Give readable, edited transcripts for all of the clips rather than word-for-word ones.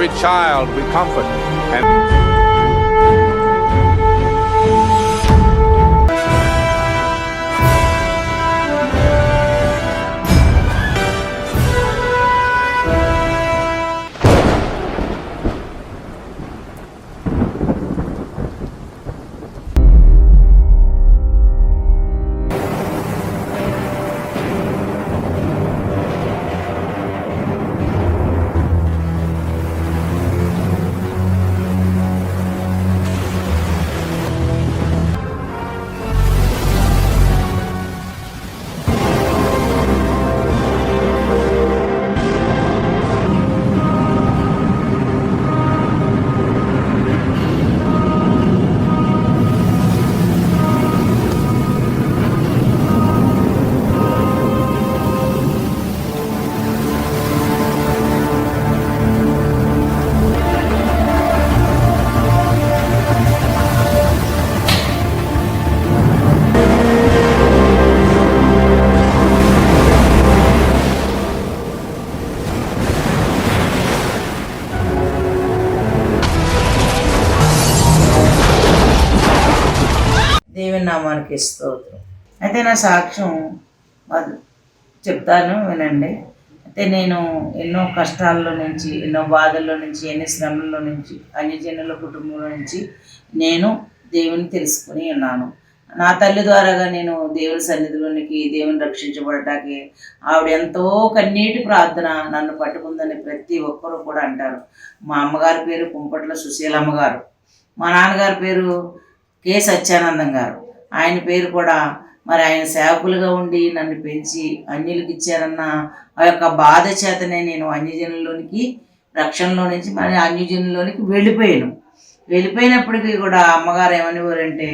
every child we comfort. And దేవుని నామానికి స్తోత్రం. అయితే నా సాక్ష్యం చెప్తాను, వినండి. అయితే నేను ఎన్నో కష్టాల్లో నుంచి, ఎన్నో బాధల్లో నుంచి, ఎన్ని శ్రమల్లో నుంచి, అన్యజనుల కుటుంబంలో నుంచి నేను దేవుని తెలుసుకుని ఉన్నాను. నా తల్లి ద్వారాగా నేను దేవుని సన్నిధిలోనికి, దేవుని రక్షించబడటానికి ఆవిడ ఎంతో కన్నీటి ప్రార్థన నన్ను పట్టుకుందని ప్రతి ఒక్కరూ కూడా అంటారు. మా అమ్మగారి పేరు కుంపట్ల సుశీలమ్మ గారు, మా నాన్నగారి పేరు కె సత్యానందం గారు. ఆయన పేరు కూడా మరి ఆయన సేవకులుగా ఉండి నన్ను పెంచి అన్యులకు ఇచ్చారన్న ఆ యొక్క బాధ చేతనే నేను అన్యజనుల్లోనికి, రక్షణలో నుంచి మరి అన్యజనుల్లోనికి వెళ్ళిపోయినప్పటికీ కూడా అమ్మగారు ఏమనేవారంటే,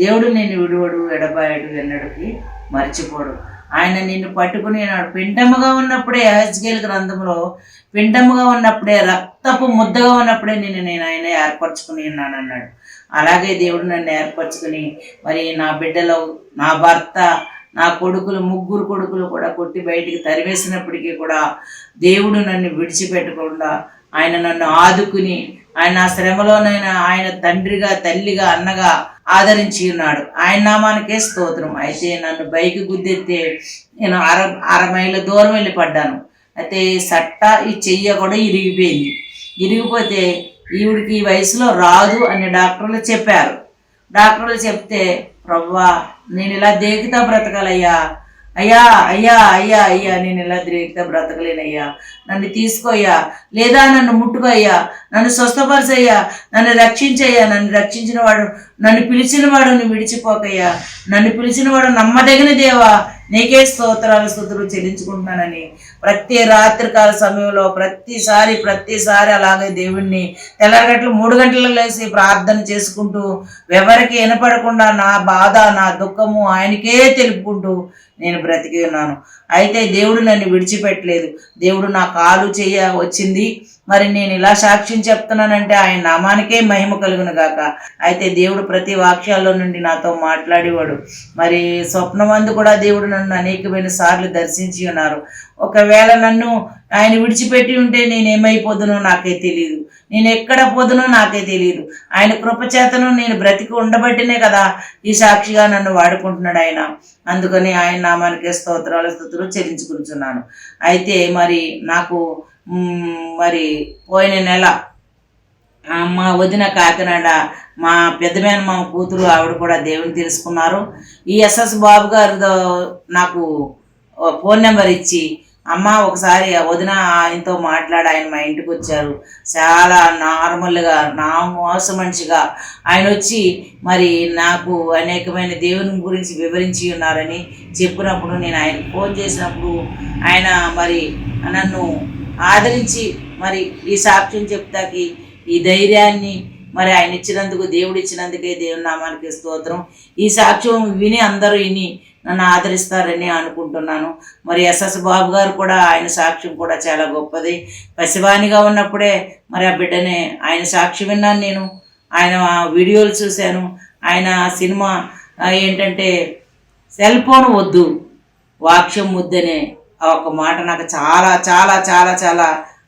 దేవుడు నిన్ను విడువడు, ఎడబాయడు, ఎన్నడికి మర్చిపోడు. ఆయన నిన్ను పట్టుకుని పిండముగా ఉన్నప్పుడే, యెహెజ్కేలు గ్రంథంలో పిండముగా ఉన్నప్పుడే, రక్తపు ముద్దగా ఉన్నప్పుడే నేను ఆయన ఏర్పరచుకుని ఉన్నాను అన్నాడు. అలాగే దేవుడు నన్ను ఏర్పరచుకుని మరి నా బిడ్డలో, నా భర్త, నా కొడుకులు, ముగ్గురు కొడుకులు కూడా కొట్టి బయటికి తరివేసినప్పటికీ కూడా దేవుడు నన్ను విడిచిపెట్టకుండా ఆయన నన్ను ఆదుకుని, ఆయన నా శ్రమలోనైనా ఆయన తండ్రిగా, తల్లిగా, అన్నగా ఆదరించి ఉన్నాడు. ఆయన నామానికే స్తోత్రం. అయితే నన్ను బైక్ గుద్దెత్తే నేను అర మైళ్ళ దూరం వెళ్ళి పడ్డాను. అయితే ఈ చెయ్య కూడా ఇరిగిపోతే ఈవిడికి ఈ వయసులో రాదు అని డాక్టర్లు చెప్పారు. డాక్టర్లు చెప్తే, ప్రభువా నేను ఇలా దేకితా బ్రతకాలయ్యా, అయ్యా అయ్యా అయ్యా అయ్యా నేను ఇలా దేకితా బ్రతకలేనయ్యా, నన్ను తీసుకోయ్యా, లేదా నన్ను ముట్టుకోయ్యా, నన్ను స్వస్థపరచయ్యా, నన్ను రక్షించయ్యా, నన్ను రక్షించిన వాడు, నన్ను పిలిచిన వాడు నువ్వు విడిచిపోకయ్యా, నన్ను పిలిచిన వాడు నమ్మదగిన దేవా, నీకే స్తుతులు చెల్లించుకుంటున్నానని ప్రతి రాత్రికాల సమయంలో ప్రతిసారి అలాగే దేవుణ్ణి తెల్లరగట్లు 3 గంటలకు లేచి ప్రార్థన చేసుకుంటూ ఎవరికి వినపడకుండా నా బాధ, నా దుఃఖము ఆయనకే తెలుపుకుంటూ నేను బ్రతికి ఉన్నాను. అయితే దేవుడు నన్ను విడిచిపెట్టలేదు. దేవుడు నా కాలు వచ్చింది. మరి నేను ఇలా సాక్ష్యం చెప్తున్నానంటే ఆయన నామానికే మహిమ కలుగును గాక. అయితే దేవుడు ప్రతి వాక్యాల్లో నుండి నాతో మాట్లాడేవాడు. మరి స్వప్నమందు కూడా దేవుడు నన్ను అనేకమైన సార్లు దర్శించి ఉన్నారు. ఒకవేళ నన్ను ఆయన విడిచిపెట్టి ఉంటే నేనేమైపోదునో నాకే తెలియదు, నేను ఎక్కడ పోదునో నాకే తెలియదు. ఆయన కృపచేతను నేను బ్రతికి ఉండబట్టినే కదా ఈ సాక్షిగా నన్ను వాడుకుంటున్నాడు ఆయన. అందుకని ఆయన నామానికే స్తుతులు చెల్లించుకుంటున్నాను. అయితే మరి నాకు మరి పోయిన నెల మా వదిన కాకినాడ, మా పెద్దమైన మా కూతురు ఆవిడ కూడా దేవుని తెలుసుకున్నారు. ఈ ఎస్ఎస్ బాబు గారు నాకు ఫోన్ నెంబర్ ఇచ్చి, అమ్మ ఒకసారి వదిన ఆయనతో మాట్లాడి ఆయన మా ఇంటికి వచ్చారు. చాలా నార్మల్గా, నా మోస మనిషిగా ఆయన వచ్చి మరి నాకు అనేకమైన దేవుని గురించి వివరించి ఉన్నారని చెప్పినప్పుడు నేను ఆయనకు ఫోన్ చేసినప్పుడు ఆయన మరి నన్ను ఆదరించి మరి ఈ సాక్ష్యం చెప్తాకి ఈ ధైర్యాన్ని మరి ఆయన ఇచ్చినందుకు, దేవుడు ఇచ్చినందుకే దేవుని నామానికి స్తోత్రం. ఈ సాక్ష్యం విని అందరూ నన్ను ఆదరిస్తారని అనుకుంటున్నాను. మరి ఎస్ఎస్ బాబు గారు కూడా ఆయన సాక్ష్యం కూడా చాలా గొప్పది. పసివానిగా ఉన్నప్పుడే మరి ఆ బిడ్డనే ఆయన సాక్ష్యం విన్నాను. నేను ఆయన వీడియోలు చూశాను. ఆయన సినిమా ఏంటంటే సెల్ ఫోన్ వద్దు, వాక్యం ముద్దనే ఆ ఒక మాట నాకు చాలా చాలా చాలా చాలా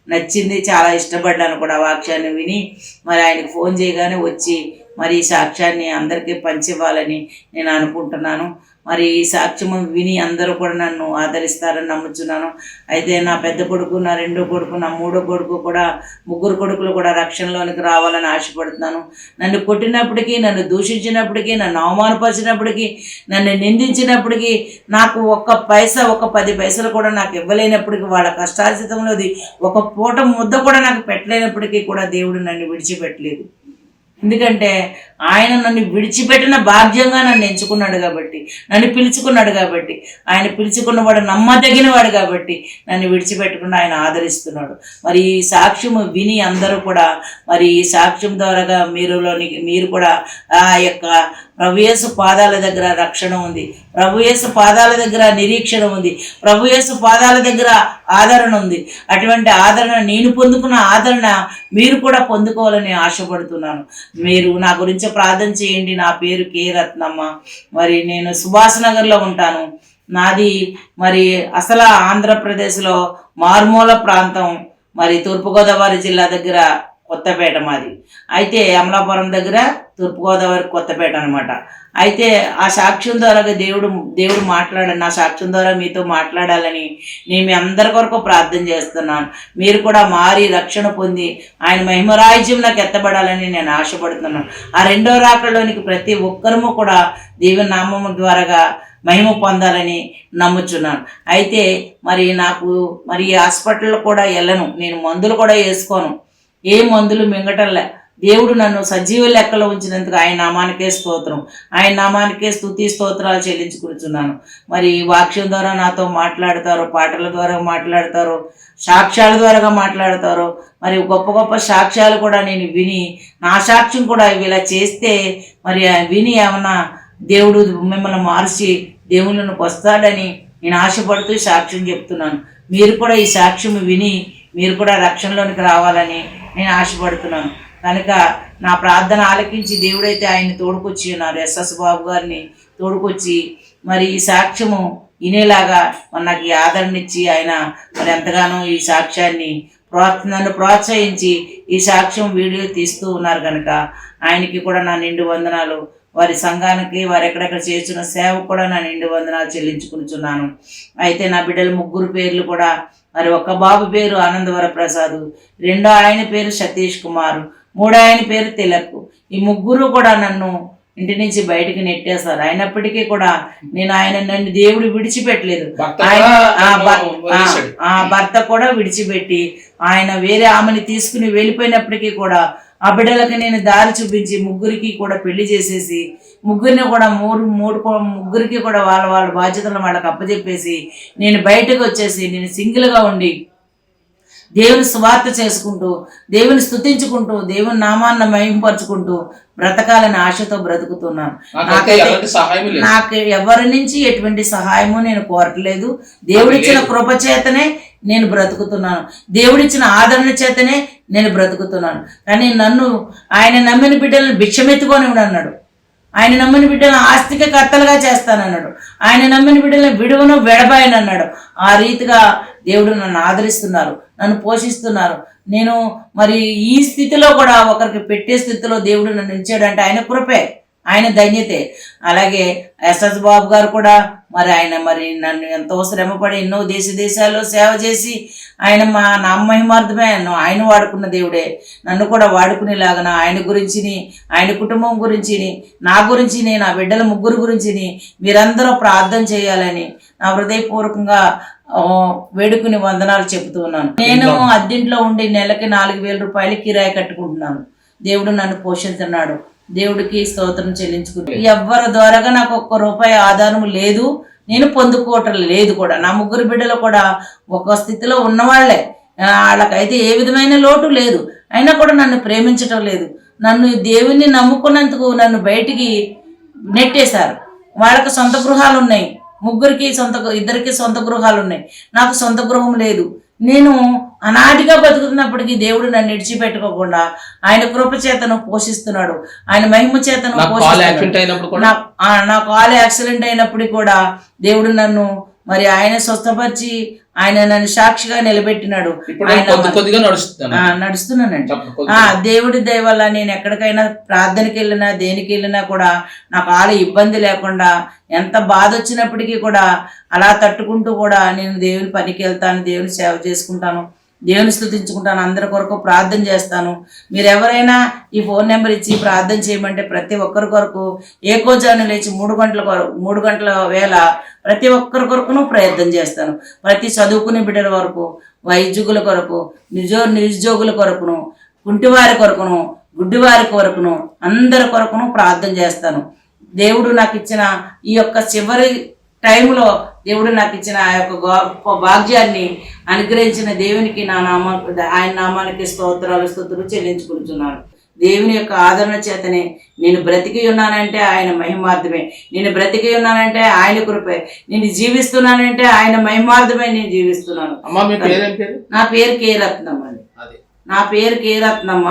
నచ్చింది, చాలా ఇష్టపడ్డాను కూడా ఆ వాక్యాన్ని విని. మరి ఆయనకు ఫోన్ చేయగానే వచ్చి మరి ఈ సాక్ష్యాన్ని అందరికీ పంచివ్వాలని నేను అనుకుంటున్నాను. మరి ఈ సాక్ష్యము విని అందరూ కూడా నన్ను ఆదరిస్తారని నమ్ముచున్నాను. అయితే నా పెద్ద కొడుకు, నా రెండో కొడుకు, నా మూడో కొడుకు కూడా, ముగ్గురు కొడుకులు కూడా రక్షణలోనికి రావాలని ఆశపడుతున్నాను. నన్ను కొట్టినప్పటికీ, నన్ను దూషించినప్పటికీ, నన్ను అవమానపరిచినప్పటికీ, నన్ను నిందించినప్పటికీ, నాకు ఒక్క పైసా, ఒక 10 పైసలు కూడా నాకు ఇవ్వలేనప్పటికీ, వాళ్ళ కష్టార్జితంలోది ఒక పూట ముద్ద కూడా నాకు పెట్టలేనప్పటికీ కూడా దేవుడు నన్ను విడిచిపెట్టలేదు. ఎందుకంటే ఆయన నన్ను విడిచిపెట్టిన భాగ్యంగా నన్ను ఎంచుకున్నాడు కాబట్టి, నన్ను పిలుచుకున్నాడు కాబట్టి, ఆయన పిలుచుకున్నవాడు నమ్మదగినవాడు కాబట్టి నన్ను విడిచిపెట్టకుండా ఆయన ఆదరిస్తున్నాడు. మరి ఈ సాక్ష్యము విని అందరూ కూడా మరి ఈ సాక్ష్యం ద్వారాగా మీరు కూడా ఆ యొక్క ప్రభుయేసు పాదాల దగ్గర రక్షణ ఉంది, ప్రభుయేసు పాదాల దగ్గర నిరీక్షణ ఉంది, ప్రభుయేసు పాదాల దగ్గర ఆదరణ ఉంది. అటువంటి ఆదరణ, నేను పొందుకున్న ఆదరణ మీరు కూడా పొందుకోవాలని ఆశపడుతున్నాను. మీరు నా గురించి ప్రార్థన చేయండి. నా పేరు కే రత్నమ్మ. మరి నేను సుభాష్ నగర్లో ఉంటాను. నాది మరి అసలు ఆంధ్రప్రదేశ్లో మారుమూల ప్రాంతం, మరి తూర్పుగోదావరి జిల్లా దగ్గర కొత్తపేట మాది. అయితే అమలాపురం దగ్గర తూర్పుగోదావరి కొత్తపేట అనమాట. అయితే ఆ సాక్ష్యం ద్వారా దేవుడు మాట్లాడాలి, నా సాక్ష్యం ద్వారా మీతో మాట్లాడాలని నేను మీ అందరి కొరకు ప్రార్థన చేస్తున్నాను. మీరు కూడా మారి రక్షణ పొంది ఆయన మహిమరాజ్యం నాకు ఎత్తబడాలని నేను ఆశపడుతున్నాను. ఆ రెండో రాకడలోనికి ప్రతి ఒక్కరము కూడా దేవుని నామము ద్వారాగా మహిమ పొందాలని నమ్ముచున్నాను. అయితే మరి నాకు మరి హాస్పిటల్లో కూడా వెళ్ళను, నేను మందులు కూడా వేసుకోను, ఏ మందులు మింగటంలే. దేవుడు నన్ను సజీవ లెక్కలో ఉంచినందుకు ఆయన నామానికే స్తోత్రం, ఆయన నామానికే స్తుతి స్తోత్రాలు చెల్లించుకుంటున్నాను. మరి వాక్యం ద్వారా నాతో మాట్లాడతారు, పాటల ద్వారా మాట్లాడతారు, సాక్ష్యాల ద్వారా మాట్లాడతారు. మరి గొప్ప గొప్ప సాక్ష్యాలు కూడా నేను విని, నా సాక్ష్యం కూడా ఇలా చేస్తే మరి విని ఏమన్నా దేవుడు మిమ్మల్ని మార్చి దేవుళ్ళకి వస్తాడని నేను ఆశపడుతూ సాక్ష్యం చెప్తున్నాను. మీరు కూడా ఈ సాక్ష్యం విని మీరు కూడా రక్షణలోనికి రావాలని నేను ఆశపడుతున్నాను. కనుక నా ప్రార్థన ఆలకించి దేవుడైతే ఆయన తోడుకొచ్చి ఉన్నారు, ఎస్ఎస్ బాబు గారిని తోడుకొచ్చి మరి ఈ సాక్ష్యము వినేలాగా నాకు ఈ ఆదరణ ఇచ్చి ఆయన మరి ఎంతగానో ఈ సాక్ష్యాన్ని నన్ను ప్రోత్సహించి ఈ సాక్ష్యం వీడియో తీస్తూ ఉన్నారు. కనుక ఆయనకి కూడా నా నిండు వందనాలు. వారి సంఘానికి, వారు ఎక్కడెక్కడ చేస్తున్న సేవ కూడా నా నిండు వందనాలు చెల్లించుకుంటున్నాను. అయితే నా బిడ్డల ముగ్గురు పేర్లు కూడా, మరి ఒక బాబు పేరు ఆనందవర ప్రసాద్, రెండో ఆయన పేరు సతీష్ కుమార్, మూడో ఆయన పేరు తిలక్. ఈ ముగ్గురు కూడా నన్ను ఇంటి నుంచి బయటికి నెట్టేశారు. అయినప్పటికీ కూడా నన్ను దేవుడు విడిచిపెట్టలేదు. భర్త కూడా విడిచిపెట్టి ఆయన వేరే ఆమెను తీసుకుని వెళ్ళిపోయినప్పటికీ కూడా ఆ బిడ్డలకి నేను దారి చూపించి ముగ్గురికి కూడా పెళ్లి చేసేసి, ముగ్గురిని కూడా ముగ్గురికి కూడా వాళ్ళ బాధ్యతలను వాళ్ళకి అప్పచెప్పేసి నేను బయటకు వచ్చేసి నేను సింగిల్గా ఉండి దేవుని సువార్త చేసుకుంటూ, దేవుని స్తుతించుకుంటూ, దేవుని నామాన్ని మహింపరుచుకుంటూ బ్రతకాలని ఆశతో బ్రతుకుతున్నాను. నాకు ఎవరి నుంచి ఎటువంటి సహాయము నేను కోరట్లేదు. దేవుడిచ్చిన కృప చేతనే నేను బ్రతుకుతున్నాను, దేవుడిచ్చిన ఆదరణ చేతనే నేను బ్రతుకుతున్నాను. కానీ నన్ను ఆయన నమ్మిన బిడ్డలను భిక్షమెత్తుకొని అన్నాడు, ఆయన నమ్మిన బిడ్డలను ఆస్తిక కర్తలుగా చేస్తానన్నాడు, ఆయన నమ్మిన బిడ్డలను విడువను వెడబాయని అన్నాడు. ఆ రీతిగా దేవుడు నన్ను ఆదరిస్తున్నారు, నన్ను పోషిస్తున్నారు. నేను మరి ఈ స్థితిలో కూడా ఒకరికి పెట్టే స్థితిలో దేవుడు నన్ను ఉంచాడంటే ఆయన కృపే, ఆయన ధన్యతే. అలాగే ఎస్ఎస్ బాబు గారు కూడా మరి ఆయన మరి నన్ను ఎంతో శ్రమపడి ఎన్నో దేశాల్లో సేవ చేసి ఆయన మా నామహిమార్థమే ఆయన వాడుకున్న దేవుడే. నన్ను కూడా వాడుకునేలాగా ఆయన గురించిని, ఆయన కుటుంబం గురించిని, నా గురించిని, నా బిడ్డల ముగ్గురు గురించిని మీరందరూ ప్రార్థన చేయాలని నా హృదయపూర్వకంగా వేడుకుని వందనాలు చెబుతూ ఉన్నాను. నేను అద్దెంట్లో ఉండి నెలకి 4,000 రూపాయలు కిరాయి కట్టుకుంటున్నాను. దేవుడు నన్ను పోషిస్తున్నాడు, దేవుడికి స్తోత్రం చెల్లించుకుంటాను. ఎవరి ద్వారాగా నాకు ఒక్క రూపాయి ఆధారం లేదు, నేను పొందుకోవటం లేదు కూడా. నా ముగ్గురు బిడ్డలు కూడా ఒక స్థితిలో ఉన్నవాళ్లే, వాళ్ళకైతే ఏ విధమైన లోటు లేదు, అయినా కూడా నన్ను ప్రేమించటం లేదు. నన్ను దేవుణ్ణి నమ్ముకున్నందుకు నన్ను బయటికి నెట్టేశారు. వాళ్ళకి సొంత గృహాలు ఉన్నాయి, ఇద్దరికి సొంత గృహాలు ఉన్నాయి, నాకు సొంత గృహం లేదు. నేను అనాదిగా బతుకుతున్నప్పటికీ దేవుడు నన్ను విడిచిపెట్టుకోకుండా ఆయన కృప చేతను పోషిస్తున్నాడు, ఆయన మహిమ చేతను పోషిస్తున్నాడు. నా కాలు యాక్సిడెంట్ అయినప్పుడు కూడా దేవుడు నన్ను మరి ఆయన స్వస్థపరిచి ఆయన నన్ను సాక్షిగా నిలబెట్టినాడు. కొద్దిగా నడుస్తున్నానండి. దేవుడి దయ వల్ల నేను ఎక్కడికైనా ప్రార్థనకి వెళ్ళినా దేనికి వెళ్ళినా కూడా నాకు ఇబ్బంది లేకుండా, ఎంత బాధ వచ్చినప్పటికీ కూడా అలా తట్టుకుంటూ కూడా నేను దేవుని పనికి వెళ్తాను, దేవుని సేవ చేసుకుంటాను, దేవుని స్తుతించుకుంటాను, అందరి కొరకు ప్రార్థన చేస్తాను. మీరు ఎవరైనా ఈ ఫోన్ నెంబర్ ఇచ్చి ప్రార్థన చేయమంటే ప్రతి ఒక్కరి కొరకు ఏకోజాను లేచి 3 గంటల వేళ ప్రతి ఒక్కరి కొరకును ప్రయత్నం చేస్తాను. ప్రతి చదువుకునే బిడ్డల వరకు, వైద్యుల కొరకు, నిరుద్యోగుల కొరకును, కుంటివారి కొరకును, గుడ్డివారి కొరకును, అందరి కొరకును ప్రార్థన చేస్తాను. దేవుడు నాకు ఇచ్చిన ఈ యొక్క చివరి టైంలో దేవుడు నాకు ఇచ్చిన ఆ యొక్క గొప్ప భాగ్యాన్ని అనుగ్రహించిన దేవునికి ఆయన నామానికి స్తుతులు చెల్లించుకుంటున్నాను. దేవుని యొక్క ఆదరణ చేతనే నేను బ్రతికి ఉన్నానంటే ఆయన మహిమార్థమే, నేను బ్రతికి ఉన్నానంటే ఆయన కృపే, నేను జీవిస్తున్నానంటే ఆయన మహిమార్థమే నేను జీవిస్తున్నాను. నా పేరు కే రత్నమ్మ అండి. నా పేరు కే రత్నమ్మ.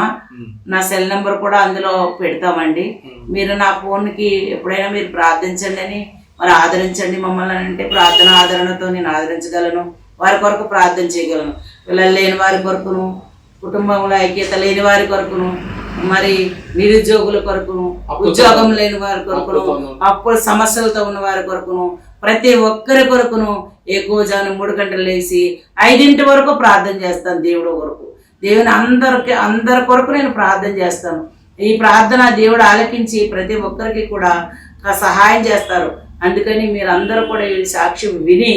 నా సెల్ నెంబర్ కూడా అందులో పెడతామండి. మీరు నా ఫోన్కి ఎప్పుడైనా మీరు ప్రార్థించండి అని, మరి ఆదరించండి మమ్మల్ని అంటే ప్రార్థన ఆదరణతో నేను ఆదరించగలను, వారి కొరకు ప్రార్థన చేయగలను. పిల్లలు లేని వారి కొరకును, కుటుంబంలో ఐక్యత లేని వారి కొరకును, మరి నిరుద్యోగుల కొరకును, ఉద్యోగం లేని వారి కొరకును, అప్పుడు సమస్యలతో ఉన్న వారి కొరకును, ప్రతి ఒక్కరి కొరకును ఏకోజాను 3 గంటలు లేచి 5 వరకు ప్రార్థన చేస్తాను. దేవుడు కొరకు, దేవుని అందరి కొరకు నేను ప్రార్థన చేస్తాను. ఈ ప్రార్థన దేవుడు ఆలకించి ప్రతి ఒక్కరికి కూడా సహాయం చేస్తారు. అందుకని మీరు అందరూ కూడా ఈ సాక్ష్యం విని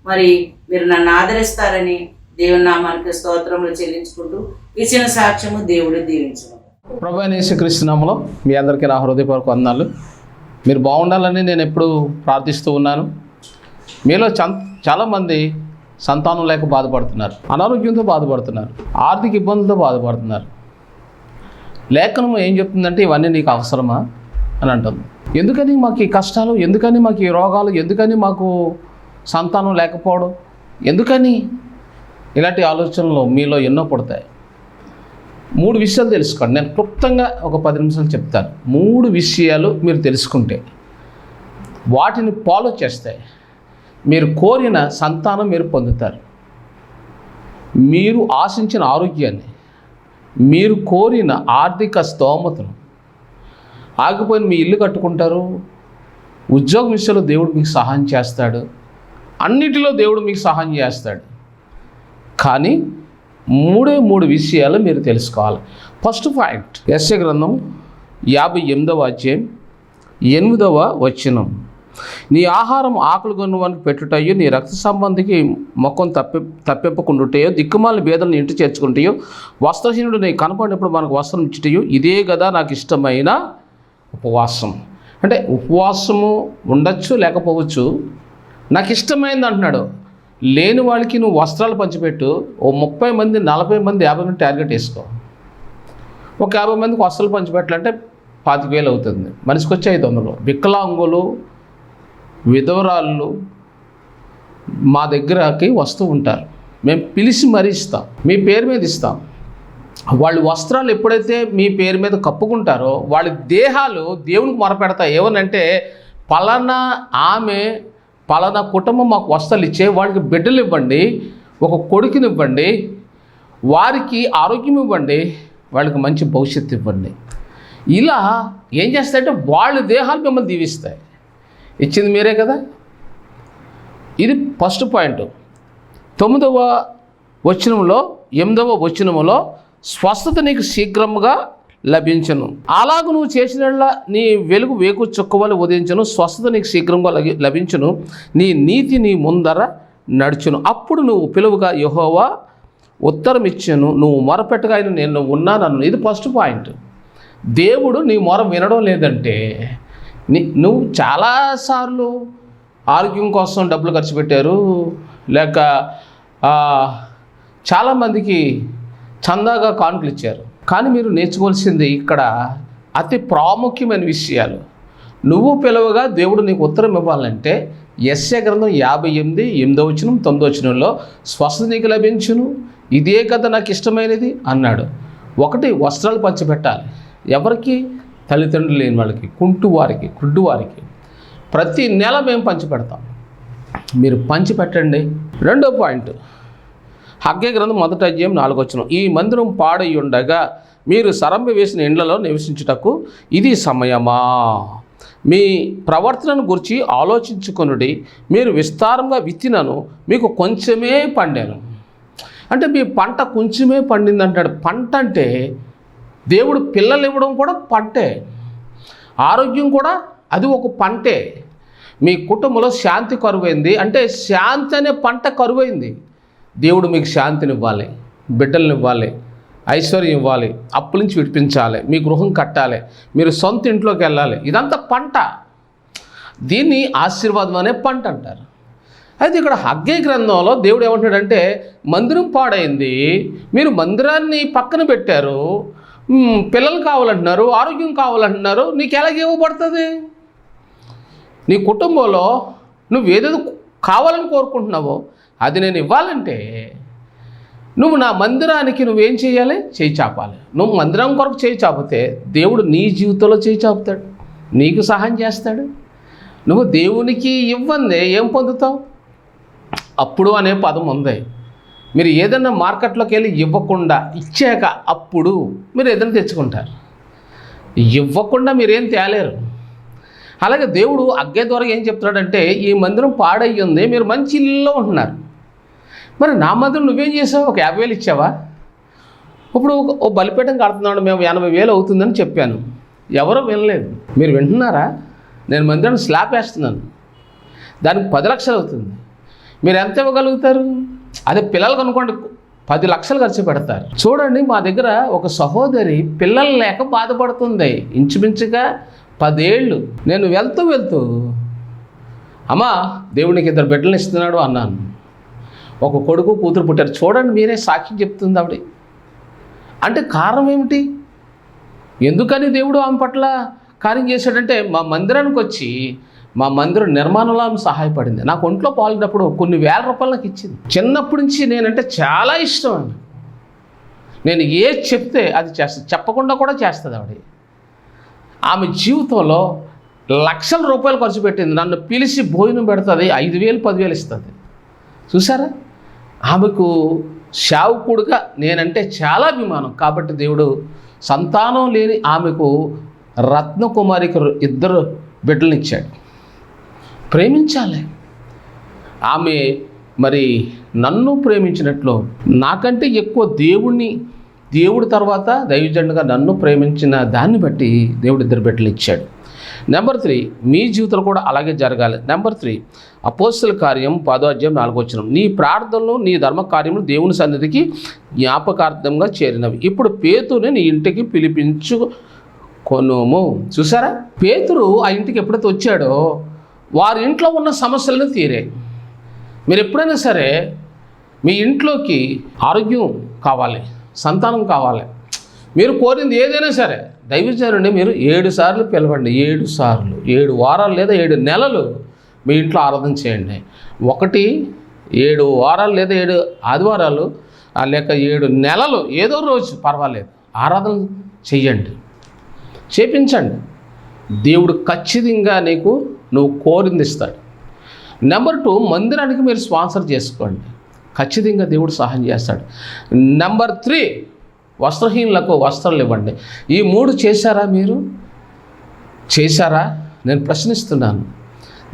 మరి మీరు నన్ను ఆదరిస్తారని దేవుని నామానికి స్తోత్రములు చెల్లించుకుంటూ ఇచ్చిన సాక్ష్యము దేవుడు దీవించను. ప్రభువైన యేసుక్రీస్తు నామములో మీ అందరికీ నా హృదయపూర్వక వందనాలు. మీరు బాగుండాలని నేను ఎప్పుడూ ప్రార్థిస్తూ ఉన్నాను. మీలో చాలామంది సంతానం లేక బాధపడుతున్నారు, అనారోగ్యంతో బాధపడుతున్నారు, ఆర్థిక ఇబ్బందులతో బాధపడుతున్నారు. లేఖనం ఏం చెప్తుందంటే ఇవన్నీ నీకు అవసరమా అని అంటుంది. ఎందుకని మాకు ఈ కష్టాలు, ఎందుకని మాకు ఈ రోగాలు, ఎందుకని మాకు సంతానం లేకపోవడం, ఎందుకని ఇలాంటి ఆలోచనలు మీలో ఎన్నో పుడతాయి. 3 విషయాలు తెలుసుకోండి. నేను క్లుప్తంగా ఒక 10 నిమిషాలు చెప్తాను. 3 విషయాలు మీరు తెలుసుకుంటే వాటిని ఫాలో చేస్తే మీరు కోరిన సంతానం మీరు పొందుతారు. మీరు ఆశించిన ఆరోగ్యాన్ని, మీరు కోరిన ఆర్థిక స్తోమతను, ఆగిపోయిన మీ ఇల్లు కట్టుకుంటారు. ఉద్యోగ విషయంలో దేవుడు మీకు సహాయం చేస్తాడు, అన్నిటిలో దేవుడు మీకు సహాయం చేస్తాడు. కానీ 3 విషయాలు మీరు తెలుసుకోవాలి. ఫస్ట్ పాయింట్, యెషయా గ్రంథం 58వ అధ్యాయం 8వ వచనం. నీ ఆహారం ఆకలి కొనువానికి పెట్టుటయో, నీ రక్త సంబంధికి మొక్కను తప్పింపకుండుటయో, దిక్కుమాలిన బేదలను ఇంటి చేర్చుకుంటాయో, వస్త్రహీనుడు నీ కనపడినప్పుడు మనకు వస్త్రం ఇచ్చుటయో, ఇదే కదా నాకు ఇష్టమైన ఉపవాసం. అంటే ఉపవాసము ఉండొచ్చు, లేకపోవచ్చు, నాకు ఇష్టమైంది అంటున్నాడు. లేని వాళ్ళకి నువ్వు వస్త్రాలు పంచిపెట్టు. ఓ 30 మంది, 40 మంది, 50 మంది టార్గెట్ వేసుకో. ఒక 50 మందికి వస్త్రాలు పంచిపెట్టాలంటే 25,000 అవుతుంది. మనిషికి వచ్చి 500. వికలాంగులు, విధవరాళ్ళు మా దగ్గరకి వస్తూ ఉంటారు. మేము పిలిచి మరీ ఇస్తాం, మీ పేరు మీద ఇస్తాం. వాళ్ళు వస్త్రాలు ఎప్పుడైతే మీ పేరు మీద కప్పుకుంటారో వాళ్ళ దేహాలు దేవునికి మొరపెడతాయి. ఏమనంటే, పలానా ఆమె, పలానా కుటుంబం మాకు వస్త్రాలు ఇచ్చే, వాళ్ళకి బిడ్డలు ఇవ్వండి, ఒక కొడుకుని ఇవ్వండి, వారికి ఆరోగ్యం ఇవ్వండి, వాళ్ళకి మంచి భవిష్యత్తు ఇవ్వండి. ఇలా ఏం చేస్తాయంటే వాళ్ళ దేహాలు మిమ్మల్ని దీవిస్తాయి. ఇచ్చింది మీరే కదా. ఇది ఫస్ట్ పాయింట్. 9వ వచనంలో 8వ వచనంలో స్వస్థత నీకు శీఘ్రంగా లభించను, అలాగ నువ్వు చేసిన నీ వెలుగు వేకు చుక్కవలు ఉదయించను, స్వస్థత నీకు శీఘ్రంగా లభించును, నీ నీతి నీ ముందర నడుచును, అప్పుడు నువ్వు పిలువుగా యెహోవా ఉత్తరం ఇచ్చాను, నువ్వు మొరపెట్టగా నేను ఉన్నానన్ను. ఇది ఫస్ట్ పాయింట్. దేవుడు నీ మొర వినడం లేదంటే నువ్వు చాలాసార్లు ఆరోగ్యం కోసం డబ్బులు ఖర్చు పెట్టారు, లేక చాలామందికి చందాగా కానుకలు ఇచ్చారు. కానీ మీరు నేర్చుకోవాల్సింది ఇక్కడ అతి ప్రాముఖ్యమైన విషయాలు. నువ్వు పిలవగా దేవుడు నీకు ఉత్తరం ఇవ్వాలంటే యెషయా గ్రంథం 58, 8వ వచనం, 9వ వచనంలో స్వస్థత నీకు లభించును, ఇదే కదా నాకు ఇష్టమైనది అన్నాడు. 1 వస్త్రాలు పంచిపెట్టాలి. ఎవరికి? తల్లిదండ్రులు లేని వాళ్ళకి, కుంటువారికి, గుడ్డువారికి. ప్రతి నెల మేము పంచిపెడతాం. మీరు పంచిపెట్టండి. రెండో పాయింట్, హగ్గై గ్రంథం 1:4 ఈ మందిరం పాడై ఉండగా మీరు సరంబి వేసిన ఇండ్లలో నివసించుటకు ఇది సమయమా? మీ ప్రవర్తనను గురించి ఆలోచించుకొనుడి. మీరు విస్తారంగా విత్తినను మీకు కొంచెమే పండాను. అంటే మీ పంట కొంచెమే పండింది అంటాడు. పంట అంటే దేవుడు పిల్లలు ఇవ్వడం కూడా పంటే, ఆరోగ్యం కూడా అది ఒక పంటే. మీ కుటుంబంలో శాంతి కరువైంది అంటే శాంతి అనే పంట కరువైంది. దేవుడు మీకు శాంతిని ఇవ్వాలి, బిడ్డలను ఇవ్వాలి, ఐశ్వర్యం ఇవ్వాలి, అప్పుల నుంచి విడిపించాలి, మీ గృహం కట్టాలి, మీరు సొంత ఇంట్లోకి వెళ్ళాలి. ఇదంతా పంట. దీన్ని ఆశీర్వాదం అనే పంట అంటారు. అయితే ఇక్కడ హగ్గై గ్రంథంలో దేవుడు ఏమంటున్నాడంటే, మందిరం పాడైంది, మీరు మందిరాన్ని పక్కన పెట్టారు, పిల్లలు కావాలంటున్నారు, ఆరోగ్యం కావాలంటున్నారు, నీకు ఎలాగ ఇవ్వబడుతుంది? నీ కుటుంబంలో నువ్వు ఏదేదో కావాలని కోరుకుంటున్నావో అది నేను ఇవ్వాలంటే నువ్వు నా మందిరానికి నువ్వేం చేయాలి? చేయి చాపాలి. నువ్వు మందిరం కొరకు చేయి చాపితే దేవుడు నీ జీవితంలో చేయి చాపుతాడు, నీకు సహాయం చేస్తాడు. నువ్వు దేవునికి ఇవ్వందే ఏం పొందుతావు? అప్పుడు అనే పదం ఉంది. మీరు ఏదైనా మార్కెట్లోకి వెళ్ళి ఇవ్వకుండా ఇచ్చాక అప్పుడు మీరు ఏదైనా తెచ్చుకుంటారు. ఇవ్వకుండా మీరేం తేలేరు. అలాగే దేవుడు హగ్గై ద్వారా ఏం చెప్తున్నాడంటే, ఈ మందిరం పాడయ్యింది, మీరు మంచి ఇల్లులో ఉంటున్నారు. మరి నా మందిరం నువ్వేం చేసావు? ఒక 50,000 ఇచ్చావా? ఇప్పుడు ఓ బలిపీఠం కడుతున్నాడు, మేము 80,000 అవుతుందని చెప్పాను, ఎవరో వినలేదు. మీరు వింటున్నారా? నేను మందిరాన్ని స్లాబ్ వేస్తున్నాను, దానికి 10 లక్షలు అవుతుంది. మీరు ఎంత ఇవ్వగలుగుతారు? అదే పిల్లలకు అనుకోండి 10 లక్షలు ఖర్చు పెడతారు. చూడండి, మా దగ్గర ఒక సహోదరి పిల్లలు లేక బాధపడుతుంది, ఇంచుమించుగా 10 ఏళ్ళు. నేను వెళ్తూ అమ్మా దేవునికి 2 బిడ్డలు ఇస్తున్నాడు అన్నాను. ఒక కొడుకు కూతురు పుట్టారు. చూడండి, మీరే సాక్ష్యం చెప్తుంది ఆవిడ. అంటే కారణం ఏమిటి? ఎందుకని దేవుడు ఆమె పట్ల కార్యం చేశాడంటే, మా మందిరానికి వచ్చి మా మందిరం నిర్మాణంలో ఆమె సహాయపడింది. నాకు ఒంట్లో పాల్గొన్నప్పుడు కొన్ని వేల రూపాయలు నాకు ఇచ్చింది. చిన్నప్పటి నుంచి నేనంటే చాలా ఇష్టం అండి. నేను ఏది చెప్తే అది చేస్తుంది, చెప్పకుండా కూడా చేస్తుంది ఆవిడ. ఆమె జీవితంలో లక్షల రూపాయలు ఖర్చు పెట్టింది. నన్ను పిలిచి భోజనం పెడుతుంది, 5,000 10,000 ఇస్తుంది. చూసారా? ఆమెకు సేవకుడుగా నేనంటే చాలా అభిమానం. కాబట్టి దేవుడు సంతానం లేని ఆమెకు రత్నకుమారికి 2 బిడ్డలను ఇచ్చాడు. ప్రేమించాలి. ఆమె మరి నన్ను ప్రేమించినట్లు నాకంటే ఎక్కువ దేవుడి తర్వాత దైవజనుడిగా నన్ను ప్రేమించిన దాన్ని బట్టి దేవుడు 2 బిడ్డలు ఇచ్చాడు. నెంబర్ 3, మీ జీవితంలో కూడా అలాగే జరగాలి. నెంబర్ 3, అపోస్తలుల కార్యం 10:4 నీ ప్రార్థనలు నీ ధర్మ కార్యములు దేవుని సన్నిధికి జ్ఞాపకార్థంగా చేరినవి. ఇప్పుడు పేతురుని నీ ఇంటికి పిలిపించుకొనుము. చూసారా? పేతురు ఆ ఇంటికి ఎప్పుడైతే వచ్చాడో వారి ఇంట్లో ఉన్న సమస్యలను తీరాయి. మీరు ఎప్పుడైనా సరే మీ ఇంట్లోకి ఆరోగ్యం కావాలి, సంతానం కావాలి, మీరు కోరింది ఏదైనా సరే దైవజనుడిని మీరు 7 సార్లు పిలవండి. 7 సార్లు, 7 వారాలు లేదా 7 నెలలు మీ ఇంట్లో ఆరాధన చేయండి. 7 వారాలు లేదా 7 ఆదివారాలు లేక 7 నెలలు ఏదో రోజు పర్వాలేదు ఆరాధన చెయ్యండి, చేపించండి. దేవుడు ఖచ్చితంగా నువ్వు కోరింది ఇస్తాడు. నెంబర్ 2, మందిరానికి మీరు స్పాన్సర్ చేసుకోండి, ఖచ్చితంగా దేవుడు సహాయం చేస్తాడు. నెంబర్ 3, వస్త్రహీనులకు వస్త్రాలు ఇవ్వండి. ఈ 3 చేశారా? మీరు చేశారా? నేను ప్రశ్నిస్తున్నాను.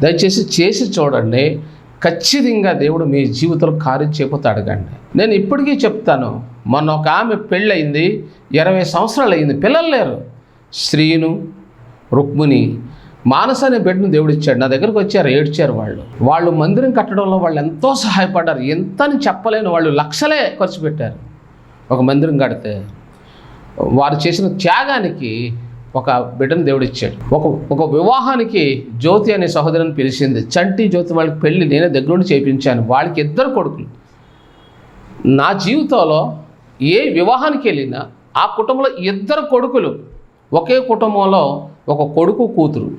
దయచేసి చేసి చూడండి, ఖచ్చితంగా దేవుడు మీ జీవితంలో కార్యం చేయకపోతే అడగండి. నేను ఇప్పటికీ చెప్తాను, మొన్న ఒక ఆమె పెళ్ళయింది, 20 సంవత్సరాలు అయింది, పిల్లలు లేరు. శ్రీను, రుక్మిణి, మానస అనే బిడ్డను దేవుడు ఇచ్చాడు. నా దగ్గరకు వచ్చారు, ఏడ్చారు. వాళ్ళు మందిరం కట్టడంలో వాళ్ళు ఎంతో సహాయపడ్డారు. ఎంతని చెప్పలేని వాళ్ళు లక్షలే ఖర్చు పెట్టారు. ఒక మందిరం కడితే వారు చేసిన త్యాగానికి ఒక బిడ్డను దేవుడు ఇచ్చాడు. ఒక వివాహానికి జ్యోతి అనే సహోదరుని పిలిచింది. చంటి జ్యోతి వాళ్ళకి పెళ్ళి నేనే దగ్గర నుండి చేయించాను. వాళ్ళకి 2 కొడుకులు. నా జీవితంలో ఏ వివాహానికి వెళ్ళినా ఆ కుటుంబంలో 2 కొడుకులు, ఒకే కుటుంబంలో ఒక కొడుకు కూతురు,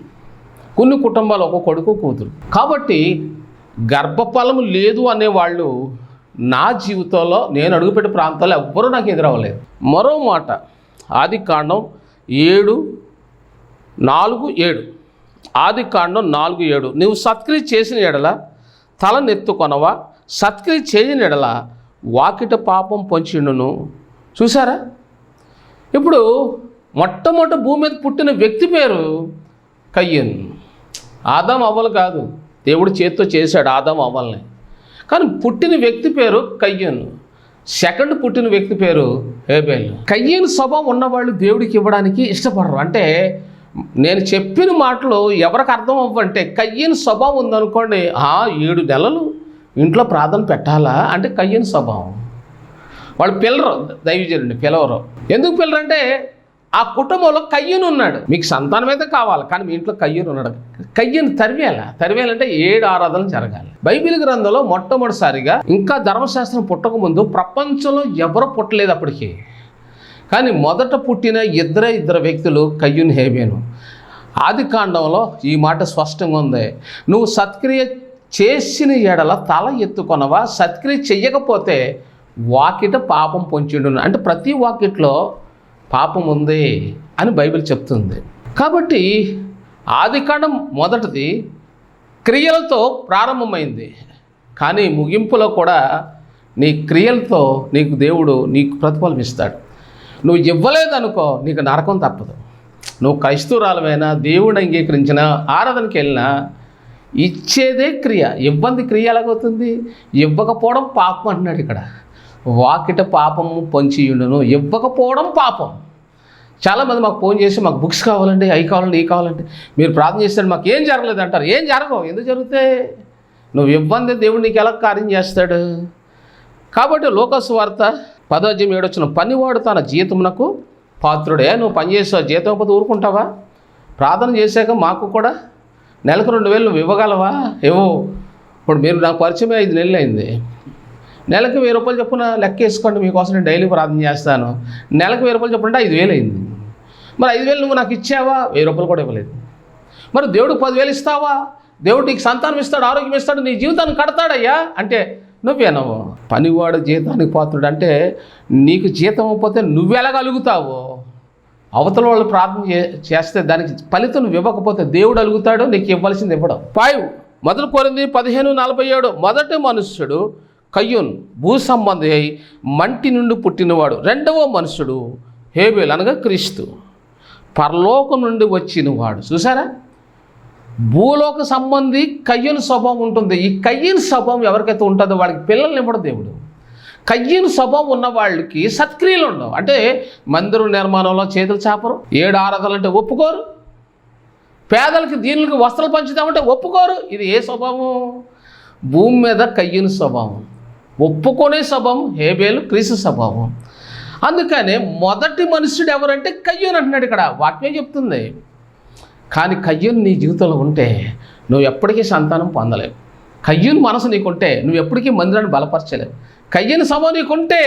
కొన్ని కుటుంబాలు ఒక కొడుకు కూతురు. కాబట్టి గర్భఫలం లేదు అనేవాళ్ళు నా జీవితంలో నేను అడుగుపెట్టే ప్రాంతాల్లో ఎవ్వరూ నాకు ఎదురవ్వలేదు. మరో మాట, ఆదికాండం 7:4-7. ఆదికాండం 4:7. నువ్వు సత్క్రియ చేసిన ఎడల తలనెత్తుకొనవా, సత్క్రియ చేయని ఎడల వాకిట పాపం పొంచిండును. చూసారా? ఇప్పుడు మొట్టమొదటి భూమి మీద పుట్టిన వ్యక్తి పేరు కయ్యను. ఆదాం అవ్వలు కాదు, దేవుడు చేతితో చేశాడు ఆదాం అవ్వల్ని. కానీ పుట్టిన వ్యక్తి పేరు కయ్యను. సెకండ్ పుట్టిన వ్యక్తి పేరు హేబేలు. కయ్యను స్వభావం ఉన్నవాళ్ళు దేవుడికి ఇవ్వడానికి ఇష్టపడరు. అంటే నేను చెప్పిన మాటలు ఎవరికి అర్థం అవ్వంటే, కయ్యను స్వభావం ఉందనుకోండి, 7 నెలలు ఇంట్లో ప్రార్థన పెట్టాలా అంటే కయ్యను స్వభావం. వాళ్ళు పిల్లరు, దైవజనుడిని పిలవరు. ఎందుకు పిల్లరంటే ఆ కుటుంబంలో కయ్యను ఉన్నాడు. మీకు సంతానం అయితే కావాలి, కానీ మీ ఇంట్లో కయ్యను ఉన్నాడు. కయ్యను తరివేయాలంటే 7 ఆరాధనలు జరగాలి. బైబిల్ గ్రంథంలో మొట్టమొదటిసారిగా, ఇంకా ధర్మశాస్త్రం పుట్టకముందు ప్రపంచంలో ఎవరు పుట్టలేదు అప్పటికి. కానీ మొదట పుట్టిన ఇద్దరు వ్యక్తులు కయ్యూను, హేబేలు. ఆది కాండంలో ఈ మాట స్పష్టంగా ఉంది. నువ్వు సత్క్రియ చేసిన ఎడల తల ఎత్తుకొనవా, సత్క్రియ చెయ్యకపోతే వాకిట పాపం పొంచిండు. అంటే ప్రతి వాకిట్లో పాపం ఉంది అని బైబిల్ చెప్తుంది. కాబట్టి ఆదికాండం మొదటిది క్రియలతో ప్రారంభమైంది, కానీ ముగింపులో కూడా నీ క్రియలతో నీకు దేవుడు నీకు ప్రతిఫలం ఇస్తాడు. నువ్వు ఇవ్వలేదనుకో నీకు నరకం తప్పదు. నువ్వు క్రైస్తవురాలమైనా, దేవుడు అంగీకరించిన ఆరాధనకి వెళ్ళినా ఇచ్చేదే క్రియ. ఇబ్బంది క్రియ ఎలాగవుతుంది? ఇవ్వకపోవడం పాపం అంటున్నాడు ఇక్కడ. వాకిట పాపము పొంచియుండును. ఇవ్వకపోవడం పాపం. చాలామంది మాకు ఫోన్ చేసి మాకు బుక్స్ కావాలండి, అవి కావాలండి, ఈ కావాలంటే మీరు ప్రార్థన చేస్తాడు, మాకు ఏం జరగలేదు అంటారు. ఏం జరగవు. ఎందుకు జరుగుతాయి? నువ్వు ఇవ్వందే దేవుడు నీకు ఎలా కార్యం చేస్తాడు? కాబట్టి లోకసువార్త 10:7 పనివాడు తన జీతమునకు పాత్రుడే. నువ్వు పని చేసావు, జీతం పోతే ఊరుకుంటావా? ప్రార్థన చేశాక మాకు కూడా నెలకు 2,000 నువ్వు ఇవ్వగలవా? ఇవ్వు. ఇప్పుడు మీరు నాకు పరిచయం 5 నెలలు అయింది. నెలకు 1000 రూపాయలు చొప్పున లెక్క వేసుకోండి, మీకోసం నేను డైలీ ప్రార్థన చేస్తాను. నెలకు 1000 రూపాయలు చొప్పున 5,000 అయింది. మరి 5,000 నువ్వు నాకు ఇచ్చావా? 1000 రూపాయలు కూడా ఇవ్వలేదు. మరి దేవుడు 10,000 ఇస్తావా? దేవుడు నీకు సంతానం ఇస్తాడు, ఆరోగ్యం ఇస్తాడు, నీ జీవితాన్ని కడతాడయ్యా అంటే నువ్వేనవు. పనివాడు జీతానికి పాత్రుడు అంటే నీకు జీతం అవ్వకపోతే నువ్వెలాగలుగుతావు? అవతల వాళ్ళు ప్రార్థన చేస్తే దానికి ఫలితం నువ్వు ఇవ్వకపోతే దేవుడు అలుగుతాడు, నీకు ఇవ్వాల్సింది ఇవ్వడం. 1 కొరింథీ 15:47 మొదటి మనుష్యుడు కయ్యూను, భూ సంబంధి అయి మంటి నుండి పుట్టినవాడు. 2వ మనుష్యుడు హేబేలు అనగా క్రీస్తు, పరలోకం నుండి వచ్చినవాడు. చూసారా? భూలోక సంబంధి కయ్యూను స్వభావం ఉంటుంది. ఈ కయ్యూను స్వభావం ఎవరికైతే ఉంటుందో వాళ్ళకి పిల్లల్ని ఇవ్వడం దేవుడు. కయ్యూను స్వభావం ఉన్న వాళ్ళకి సత్క్రియలు ఉండవు. అంటే మందిరం నిర్మాణంలో చేతులు చాపరు, 7 ఆరాధనలు అంటే ఒప్పుకోరు, పేదలకి దీనులకి వస్త్రాలు పంచుతామంటే ఒప్పుకోరు. ఇది ఏ స్వభావం? భూమి మీద కయ్యూను స్వభావం. ఒప్పుకునే స్వభావం హేబేలు, క్రీస్తు స్వభావం. అందుకనే మొదటి మనుష్యుడు ఎవరంటే కయ్యూను అంటున్నాడు ఇక్కడ. వాక్యం చెప్తుంది. కానీ కయ్యూను నీ జీవితంలో ఉంటే నువ్వు ఎప్పటికీ సంతానం పొందలేవు. కయ్యూను మనసు నీకుంటే నువ్వు ఎప్పటికీ మందిరాన్ని బలపరచలేవు. కయ్యూను స్వభావం నీకుంటే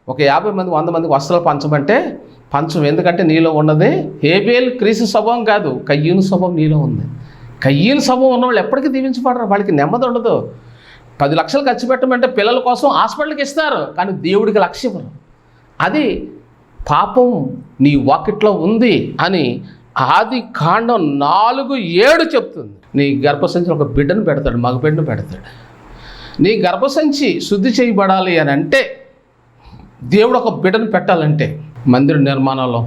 ఒక 50 మంది 100 మందికి వస్త్రాలు పంచమంటే పంచం. ఎందుకంటే నీలో ఉన్నది హేబేలు, క్రీస్తు స్వభావం కాదు, కయ్యూను స్వభావం నీలో ఉంది. కయ్యూను స్వభావం ఉన్న వాళ్ళు ఎప్పటికీ దీవించబడరు. వాళ్ళకి నెమ్మది ఉండదు. 10 లక్షలు ఖర్చు పెట్టమంటే పిల్లల కోసం హాస్పిటల్కి ఇస్తారు, కానీ దేవుడికి లక్ష్యం ఇవ్వరు. అది పాపం నీ వాకిట్లో ఉంది అని ఆది కాండం 4:7 చెప్తుంది. నీ గర్భసంచిలో ఒక బిడ్డను పెడతాడు, మగ బిడ్డను పెడతాడు. నీ గర్భసంచి శుద్ధి చేయబడాలి అని అంటే, దేవుడు ఒక బిడ్డను పెట్టాలంటే మందిర నిర్మాణంలో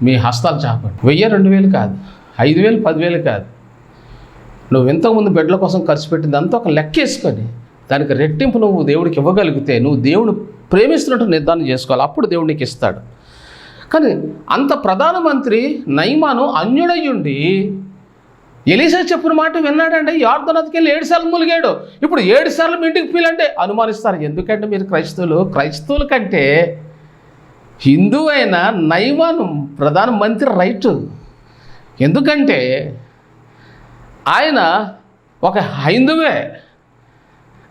మీ హస్తాలు చాపండి. 1000, 2000 కాదు, 5000, 10,000 కాదు. నువ్వు ఇంతకుముందు బిడ్డల కోసం ఖర్చు పెట్టిందంతా ఒక లెక్క వేసుకొని దానికి రెట్టింపు నువ్వు దేవుడికి ఇవ్వగలిగితే నువ్వు దేవుడు ప్రేమిస్తున్నట్టు నిర్ధారణ చేసుకోవాలి. అప్పుడు దేవుడు నీకు ఇస్తాడు. కానీ అంత ప్రధానమంత్రి నయమాను అన్యుడయ్యుండి ఎలీషా చెప్పిన మాట విన్నాడంటే యోర్దానుకి వెళ్ళి 7 సార్లు ములిగాడు. ఇప్పుడు 7 సార్లు మీ ఇంటికి పీలంటే అనుమానిస్తారు. ఎందుకంటే మీరు క్రైస్తవుల కంటే హిందువు అయిన నయమాను ప్రధానమంత్రి రైటు. ఎందుకంటే ఆయన ఒక హైందువే,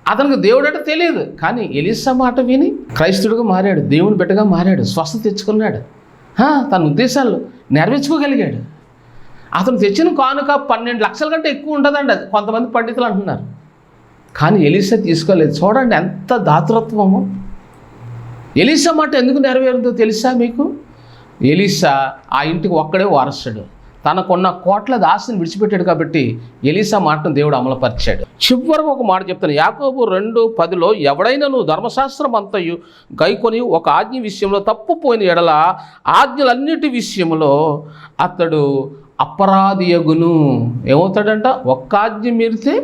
అతనికి దేవుడు అంటే తెలియదు. కానీ ఎలీషా మాట విని క్రైస్తవుడిగా మారాడు, దేవుని బిడ్డగా మారాడు, స్వస్థత తెచ్చుకున్నాడు, తన ఉద్దేశాలు నెరవేర్చుకోగలిగాడు. అతను తెచ్చిన కానుక 12 లక్షల కంటే ఎక్కువ ఉండదండి, అది కొంతమంది పండితులు అంటున్నారు. కానీ ఎలీషా తీసుకోలేదు. చూడండి ఎంత దాతృత్వమో. ఎలీషా మాట ఎందుకు నెరవేరుందో తెలుసా మీకు? ఎలీషా ఆ ఇంటికి ఒక్కడే వారసుడు. తనకున్న కోట్ల ఆస్తిని విడిచిపెట్టాడు కాబట్టి ఎలీషా మాటను దేవుడు అమలుపరిచాడు. చివరికి ఒక మాట చెప్తాను. యాకోబు 2:10 ఎవడైనా నువ్వు ధర్మశాస్త్రం అంతయు గైకొని ఒక ఆజ్ఞ విషయంలో తప్పుపోయిన ఎడల ఆజ్ఞలన్నిటి విషయంలో అతడు అపరాధియగును. ఏమవుతాడంట? ఒక్క ఆజ్ఞ మీరితే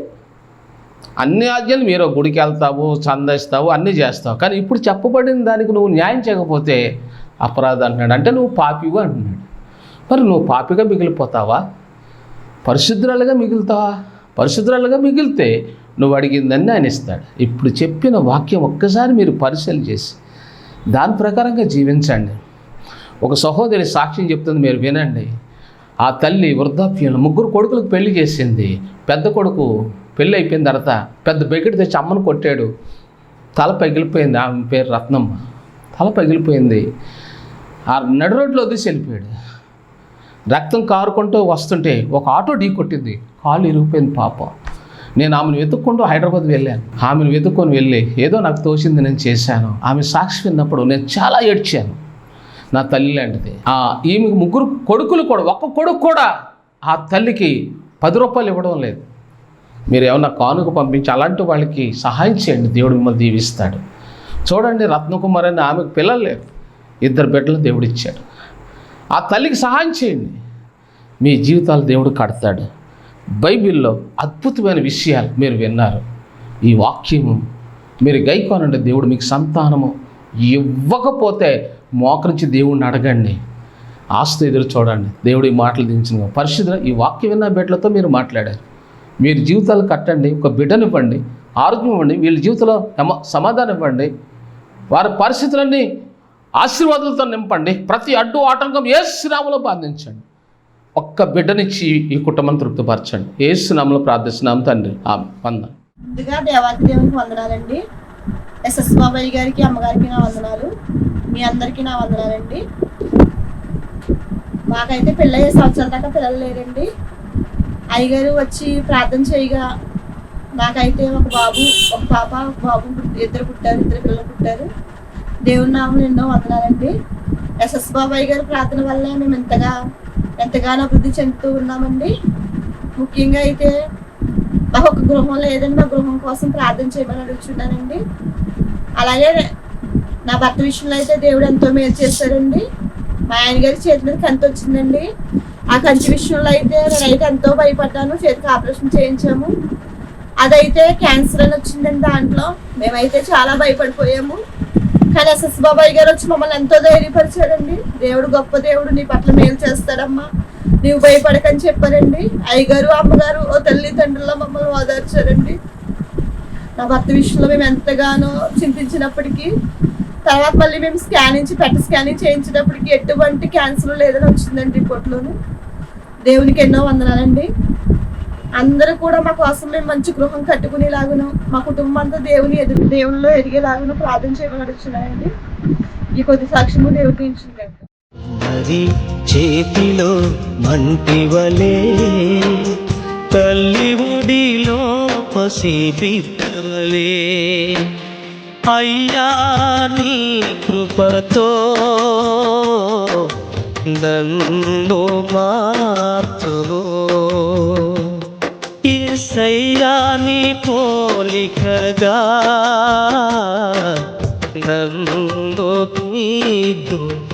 అన్ని ఆజ్ఞలు మీరు గుడికి వెళ్తావు, చందేస్తావు, అన్నీ చేస్తావు, కానీ ఇప్పుడు చెప్పబడిన దానికి నువ్వు న్యాయం చేయకపోతే అపరాధం అంటున్నాడు. అంటే నువ్వు పాపిగా అంటున్నాడు. మరి నువ్వు పాపిగా మిగిలిపోతావా, పరిశుద్ధురాలుగా మిగులుతావా? పరిశుద్ధురాలుగా మిగిలితే నువ్వు అడిగిందని ఆయన ఇస్తాడు. ఇప్పుడు చెప్పిన వాక్యం ఒక్కసారి మీరు పరిశీలన చేసి దాని ప్రకారంగా జీవించండి. ఒక సహోదరి సాక్ష్యం చెప్తుంది, మీరు వినండి. ఆ తల్లి వృద్ధాప్యంలో 3 కొడుకులకు పెళ్లి చేసింది. పెద్ద కొడుకు పెళ్ళి అయిపోయిన తర్వాత పెద్ద బెకెట్ తెచ్చి అమ్మను కొట్టాడు. తల పగిలిపోయింది. ఆమె పేరు రత్నమ్మ. తల పగిలిపోయింది. ఆ నడు రోడ్లో వదిలేసి వెళ్ళిపోయాడు. రక్తం కారుకుంటూ వస్తుంటే ఒక ఆటో ఢీ కొట్టింది. కాలు ఇరిగిపోయింది పాపం. నేను ఆమెను వెతుక్కుంటూ హైదరాబాద్ వెళ్ళాను. ఆమెను వెతుక్కొని వెళ్ళి ఏదో నాకు తోచింది నేను చేశాను. ఆమె సాక్షి విన్నప్పుడు నేను చాలా ఏడ్చాను. నా తల్లి లాంటిది. ఈమెకు 3 కొడుకులు కూడా, ఒక్క కొడుకు కూడా ఆ తల్లికి 10 రూపాయలు ఇవ్వడం లేదు. మీరు ఏమన్నా కానుక పంపించి అలాంటి వాళ్ళకి సహాయం చేయండి, దేవుడు మిమ్మల్ని దీవిస్తాడు. చూడండి, రత్నకుమార్ అని ఆమెకు పిల్లలు లేరు, 2 బిడ్డలు దేవుడు ఇచ్చాడు. ఆ తల్లికి సహాయం చేయండి, మీ జీవితాలు దేవుడు కడతాడు. బైబిల్లో అద్భుతమైన విషయాలు మీరు విన్నారు. ఈ వాక్యము మీరు గైకోనండి, దేవుడు మీకు సంతానము ఇవ్వకపోతే మోకరించి దేవుడిని అడగండి, ఆస్తి ఎదురు చూడండి. దేవుడు ఈ మాటలు దించిన పరిశుద్ధ ఈ వాక్యం విన్న బిడ్డలతో మీరు మాట్లాడారు. మీరు జీవితాలు కట్టండి, ఒక బిడ్డనివ్వండి, ఆరోగ్యం ఇవ్వండి, వీళ్ళ జీవితంలో సమాధానం ఇవ్వండి, వారి పరిస్థితులన్నీ ఆశీర్వాదాలతో నింపండి. ప్రతి అడ్డు ఆటంకం యేసు నామములో బాధించండి. ఒక్క బిడ్డనిచ్చి ఈ కుటుంబాన్ని తృప్తిపరచండి. యేసు నామములో ప్రార్థిస్తున్నాం తండ్రి, ఆమేన్. వందనాలు. ముందుగా దేవాది దేవునికి వందనాలండి. ఎస్ఎస్ బాబాయ్ గారికి, అమ్మగారికి నా వందనాలు. మీ అందరికీ నా వందనాలండి. మాకైతే పెళ్ళయ్యే సంవత్సరాల దాకా పిల్లలు లేరండి. అయ్యగారు వచ్చి ప్రార్థన చేయగా నాకైతే ఒక బాబు, ఒక పాప, ఒక బాబు 2 పుట్టారు, 2 పిల్లలు పుట్టారు. దేవుని నామములో ఎన్నో వందనాలండి. ఎస్ఎస్ బాబాయ్ గారి ప్రార్థన వల్ల మేము ఎంతగానో అభివృద్ధి చెందుతూ ఉన్నామండి. ముఖ్యంగా అయితే మాకు ఒక గృహం లేదండి, మా గృహం కోసం ప్రార్థన చేయమని అడుగుతున్నానండి. అలాగే నా భర్త విషయంలో అయితే దేవుడు ఎంతో మేలు చేశారండి. మా ఆయన గారి చేతి మీద కంటి వచ్చిందండి. ఆ కంటి విషయంలో అయితే నేనైతే ఎంతో భయపడ్డాను. చేతికి ఆపరేషన్ చేయించాము. అదైతే క్యాన్సర్ అని వచ్చిందండి. దాంట్లో మేమైతే చాలా భయపడిపోయాము. కానీ ఎస్ఎస్ బాబాయ్ గారు వచ్చి మమ్మల్ని ఎంతో ధైర్యపరిచారండి. దేవుడు గొప్ప దేవుడు, నీ పట్ల మేలు చేస్తాడమ్మా, నీవు భయపడకని చెప్పారండి. అయ్యగారు, అమ్మగారు ఓ తల్లిదండ్రుల్లో మమ్మల్ని ఓదార్చారండి. నా భర్త విషయంలో మేము ఎంతగానో చింతించినప్పటికీ తర్వాత మళ్ళీ మేము పెట్ స్కానింగ్ చేయించినప్పటికీ ఎటువంటి క్యాన్సర్ లేదని వచ్చిందండి రిపోర్ట్లోను. దేవునికి ఎన్నో వందనాలండి. అందరూ కూడా మా కోసం మేము మంచి గృహం కట్టుకునేలాగును, మా కుటుంబం అంతా దేవునిలో ఎదిగేలాగును ప్రార్థన చేయమని అడుగుతున్నానండి. ఈ కొద్ది సాక్ష్యము దేవుడికి ఇచ్చింది. మరి చేతిలో మంటివలే తల్లి ఒడిలో పసిబిడ్డవలే అయ్యా నీ కృపతో నన్ను మార్చును యేసయ్యా నీ పోలికగా నన్ను తీర్చును.